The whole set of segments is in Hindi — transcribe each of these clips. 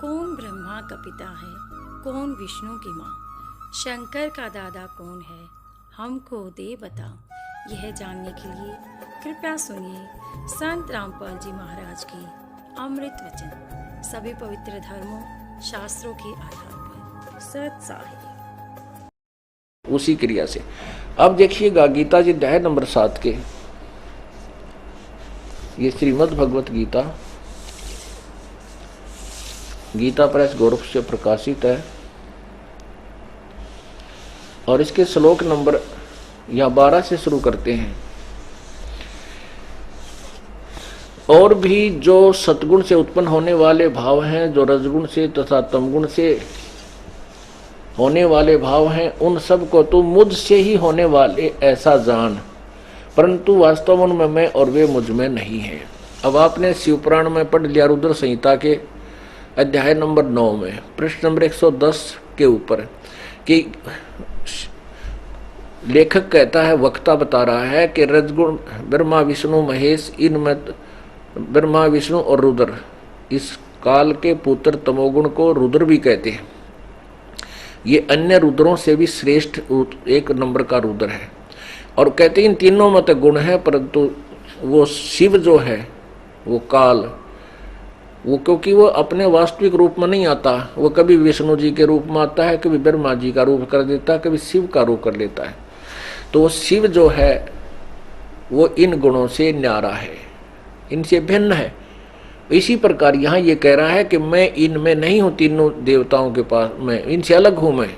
कौन ब्रह्मा का पिता है, कौन विष्णु की माँ, शंकर का दादा कौन है, हमको दे बता। यह जानने के लिए कृपया सुनिए संत रामपाल जी महाराज की अमृत वचन, सभी पवित्र धर्मों शास्त्रों के आधार पर सत साहित्य। उसी क्रिया से अब देखिएगा गीता जी अध्याय नंबर 7 के, ये श्रीमद् भगवत गीता गीता प्रेस गोरख से प्रकाशित है और इसके श्लोक नंबर या 12 से शुरू करते हैं। और भी जो सतगुण से उत्पन्न होने वाले भाव हैं, जो रजगुण से तथा तमगुण से होने वाले भाव हैं, उन सब को तू मुझसे ही होने वाले ऐसा जान, परंतु वास्तव में मैं और वे मुझ में नहीं है। अब आपने शिवपुराण में पढ़ लिया रुद्र संहिता के अध्याय नंबर 9 में प्रश्न नंबर 110 के ऊपर कि लेखक कहता है, वक्ता बता रहा है कि रजगुण ब्रह्मा विष्णु महेश, इनमें ब्रह्मा विष्णु और रुद्र, इस काल के पुत्र तमोगुण को रुद्र भी कहते हैं। ये अन्य रुद्रों से भी श्रेष्ठ एक नंबर का रुद्र है और कहते हैं इन तीनों में तो गुण है, परंतु वो शिव जो है वो काल, वो क्योंकि वो अपने वास्तविक रूप में नहीं आता, वो कभी विष्णु जी के रूप में आता है, कभी ब्रह्मा जी का रूप कर देता है, कभी शिव का रूप कर लेता है। तो वो शिव जो है वो इन गुणों से न्यारा है, इनसे भिन्न है। इसी प्रकार यहाँ ये कह रहा है कि मैं इनमें नहीं हूं, तीनों देवताओं के पास मैं इनसे अलग हूं। मैं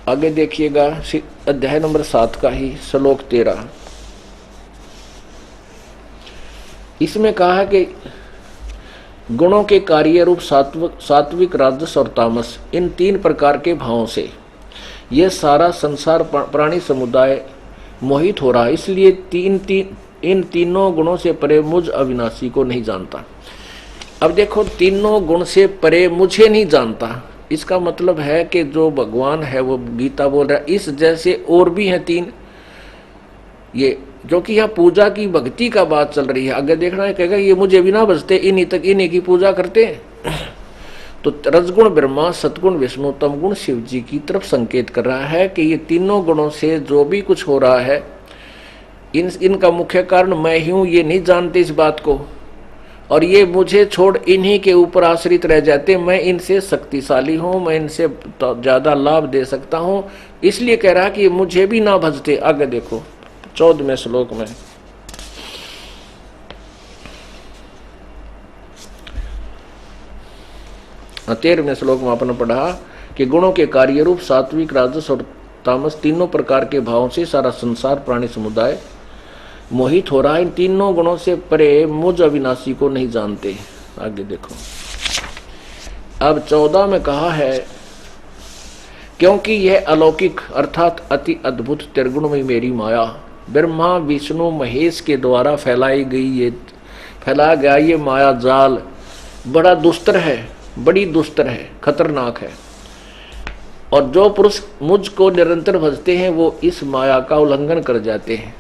आगे देखिएगा अध्याय नंबर 7 का ही श्लोक 13, इसमें कहा है कि गुणों के कार्य रूप सात्विक राजस और तामस, इन 3 प्रकार के भावों से यह सारा संसार प्राणी समुदाय मोहित हो रहा है। इसलिए इन तीनों गुणों से परे मुझ अविनाशी को नहीं जानता। अब देखो, तीनों गुण से परे मुझे नहीं जानता, इसका मतलब है कि जो भगवान है वो गीता बोल रहा है इस जैसे और भी हैं 3, ये जो कि यहाँ पूजा की भक्ति का बात चल रही है। अगर देखना है कहेगा ये मुझे भी ना बचते, इन्हीं तक इन्हीं की पूजा करते हैं। तो रजगुण ब्रह्मा, सतगुण विष्णु, तमगुण शिव जी की तरफ संकेत कर रहा है कि ये तीनों गुणों से जो भी कुछ हो रहा है इनका मुख्य कारण मैं ही हूँ, ये नहीं जानते इस बात को, और ये मुझे छोड़ इन्हीं के ऊपर आश्रित रह जाते। मैं इनसे शक्तिशाली हूँ, मैं इनसे ज्यादा लाभ दे सकता हूँ, इसलिए कह रहा कि मुझे भी ना भजते। आगे देखो 14वें श्लोक में, हाँ 13वें श्लोक में आपने पढ़ा कि गुणों के कार्य रूप सात्विक राजस और तामस, तीनों प्रकार के भावों से सारा संसार प्राणी समुदाय मोहित हो रहा है। इन तीनों गुणों से परे मुझ अविनाशी को नहीं जानते। आगे देखो, अब 14 में कहा है, क्योंकि यह अलौकिक अर्थात अति अद्भुत त्रिगुणमयी मेरी माया ब्रह्मा विष्णु महेश के द्वारा फैलाया गया ये माया जाल बड़ा दुस्तर है, बड़ी दुस्तर है, खतरनाक है। और जो पुरुष मुझको निरंतर भजते हैं वो इस माया का उल्लंघन कर जाते हैं।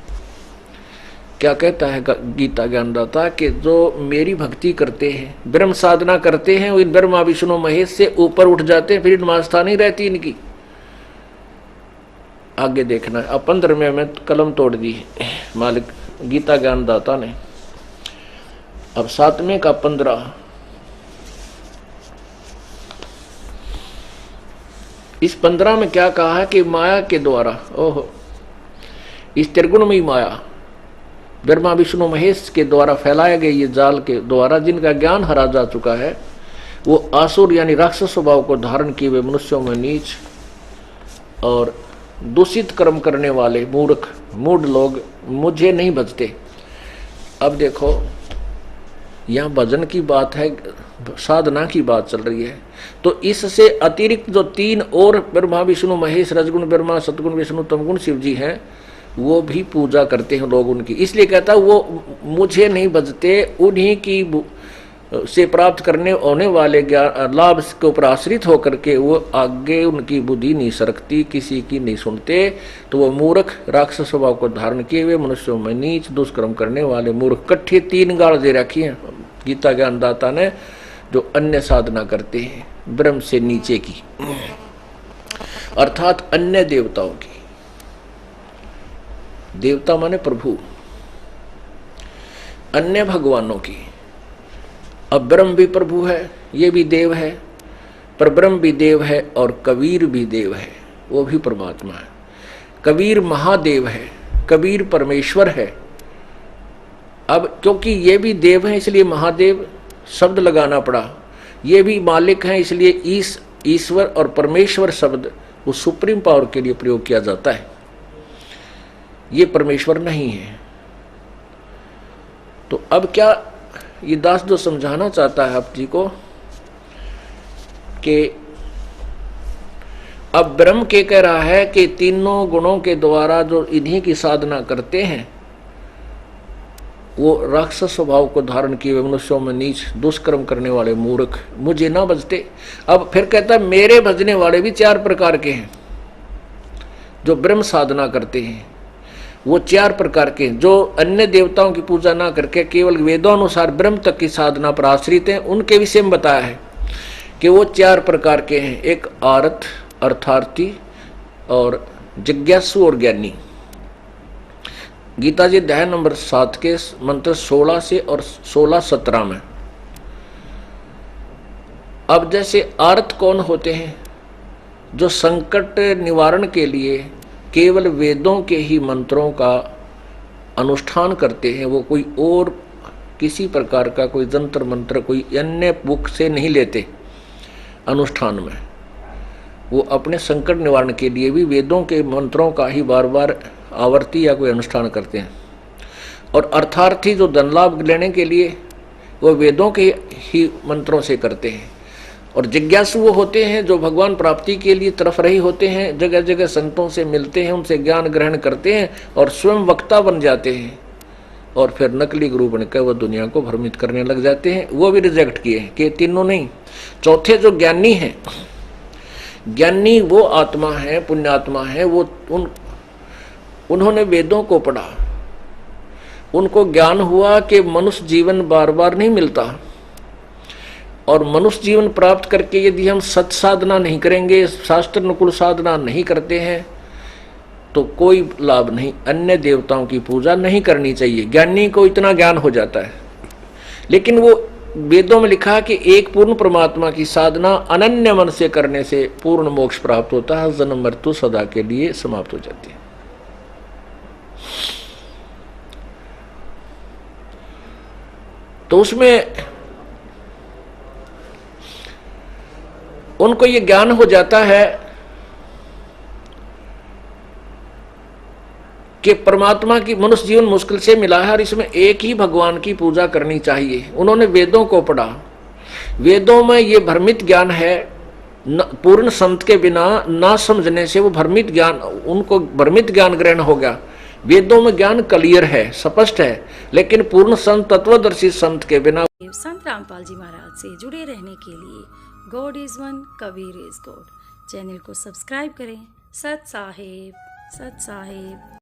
क्या कहता है गीता ज्ञानदाता कि जो मेरी भक्ति करते हैं, ब्रह्म साधना करते हैं, वो इन ब्रह्मा विष्णु महेश से ऊपर उठ जाते हैं, फिर इनमें आस्था नहीं रहती इनकी। आगे देखना है, अब 15वें में कलम तोड़ दी मालिक गीता ज्ञानदाता ने। अब 7वें का 15, इस 15 में क्या कहा है कि माया के द्वारा, ओहो, इस त्रिगुणमयी माया ब्रह्मा विष्णु महेश के द्वारा फैलाए गए ये जाल के द्वारा जिनका ज्ञान हरा जा चुका है, वो आसुर यानी राक्षस स्वभाव को धारण किए हुए मनुष्यों में नीच और दूषित कर्म करने वाले मूढ़ लोग मुझे नहीं भजते। अब देखो, यहाँ भजन की बात है, साधना की बात चल रही है। तो इससे अतिरिक्त जो 3 और ब्रह्मा विष्णु महेश, रजगुण ब्रह्मा, सतगुण विष्णु, तमगुण शिव जी हैं, वो भी पूजा करते हैं लोग उनकी। इसलिए कहता है वो मुझे नहीं भजते, उन्हीं की से प्राप्त करने होने वाले लाभ के ऊपर आश्रित होकर के वो आगे उनकी बुद्धि नहीं सरकती, किसी की नहीं सुनते। तो वो मूर्ख राक्षस स्वभाव को धारण किए हुए मनुष्यों में नीच दुष्कर्म करने वाले मूर्ख, कट्ठे 3 गाल दे रखी हैं गीता ज्ञानदाता ने जो अन्य साधना करते हैं ब्रह्म से नीचे की, अर्थात अन्य देवताओं की। देवता माने प्रभु, अन्य भगवानों की। अब ब्रह्म भी प्रभु है, ये भी देव है, पर ब्रह्म भी देव है और कबीर भी देव है, वो भी परमात्मा है। कबीर महादेव है, कबीर परमेश्वर है। अब क्योंकि ये भी देव है इसलिए महादेव शब्द लगाना पड़ा, ये भी मालिक हैं इसलिए ईश्वर और परमेश्वर शब्द वो सुप्रीम पावर के लिए प्रयोग किया जाता है। ये परमेश्वर नहीं है। तो अब क्या ये दास जो समझाना चाहता है आप जी को कि अब ब्रह्म के कह रहा है कि तीनों गुणों के द्वारा जो इन्हीं की साधना करते हैं वो राक्षस स्वभाव को धारण किए हुए मनुष्यों में नीच दुष्कर्म करने वाले मूर्ख मुझे ना भजते। अब फिर कहता है मेरे भजने वाले भी 4 प्रकार के हैं। जो ब्रह्म साधना करते हैं वो 4 प्रकार के हैं। जो अन्य देवताओं की पूजा ना करके केवल वेदोनुसार ब्रह्म तक की साधना पर आश्रित हैं, उनके विषय में बताया है कि वो 4 प्रकार के हैं। एक आरत अर्थार्थी और जिज्ञासु और ज्ञानी। गीता जी अध्याय नंबर 7 के मंत्र 16 से और 16-17 में। अब जैसे आर्त कौन होते हैं? जो संकट निवारण के लिए केवल वेदों के ही मंत्रों का अनुष्ठान करते हैं, वो कोई और किसी प्रकार का कोई जंत्र मंत्र कोई अन्य बुक से नहीं लेते अनुष्ठान में। वो अपने संकट निवारण के लिए भी वेदों के मंत्रों का ही बार बार आवर्ती या कोई अनुष्ठान करते हैं। और अर्थार्थी जो धन लाभ लेने के लिए वो वेदों के ही मंत्रों से करते हैं। और जिज्ञासु वो होते हैं जो भगवान प्राप्ति के लिए तरफ रही होते हैं, जगह जगह संतों से मिलते हैं, उनसे ज्ञान ग्रहण करते हैं और स्वयं वक्ता बन जाते हैं और फिर नकली गुरु बनकर वो दुनिया को भ्रमित करने लग जाते हैं। वो भी रिजेक्ट किए हैं कि तीनों नहीं। चौथे जो ज्ञानी हैं, ज्ञानी वो आत्मा है, पुण्यात्मा है, वो उन्होंने वेदों को पढ़ा, उनको ज्ञान हुआ कि मनुष्य जीवन बार बार नहीं मिलता और मनुष्य जीवन प्राप्त करके यदि हम सत साधना नहीं करेंगे, शास्त्र अनुकूल साधना नहीं करते हैं तो कोई लाभ नहीं। अन्य देवताओं की पूजा नहीं करनी चाहिए। ज्ञानी को इतना ज्ञान हो जाता है, लेकिन वो वेदों में लिखा है कि एक पूर्ण परमात्मा की साधना अनन्य मन से करने से पूर्ण मोक्ष प्राप्त होता है, जन्म मृत्यु सदा के लिए समाप्त हो जाती है। तो उसमें उनको ये ज्ञान हो जाता है कि परमात्मा की मनुष्य जीवन मुश्किल से मिला है और इसमें एक ही भगवान की पूजा करनी चाहिए। उन्होंने वेदों को पढ़ा, वेदों में ये भ्रमित ज्ञान है, पूर्ण संत के बिना ना समझने से वो भ्रमित ज्ञान, उनको भ्रमित ज्ञान ग्रहण हो गया। वेदों में ज्ञान क्लियर है, स्पष्ट है, लेकिन पूर्ण संत तत्वदर्शी संत के बिना। संत रामपाल जी महाराज से जुड़े रहने के लिए God is one, Kabir is God channel को सब्सक्राइब करें। सत साहेब, सत साहेब।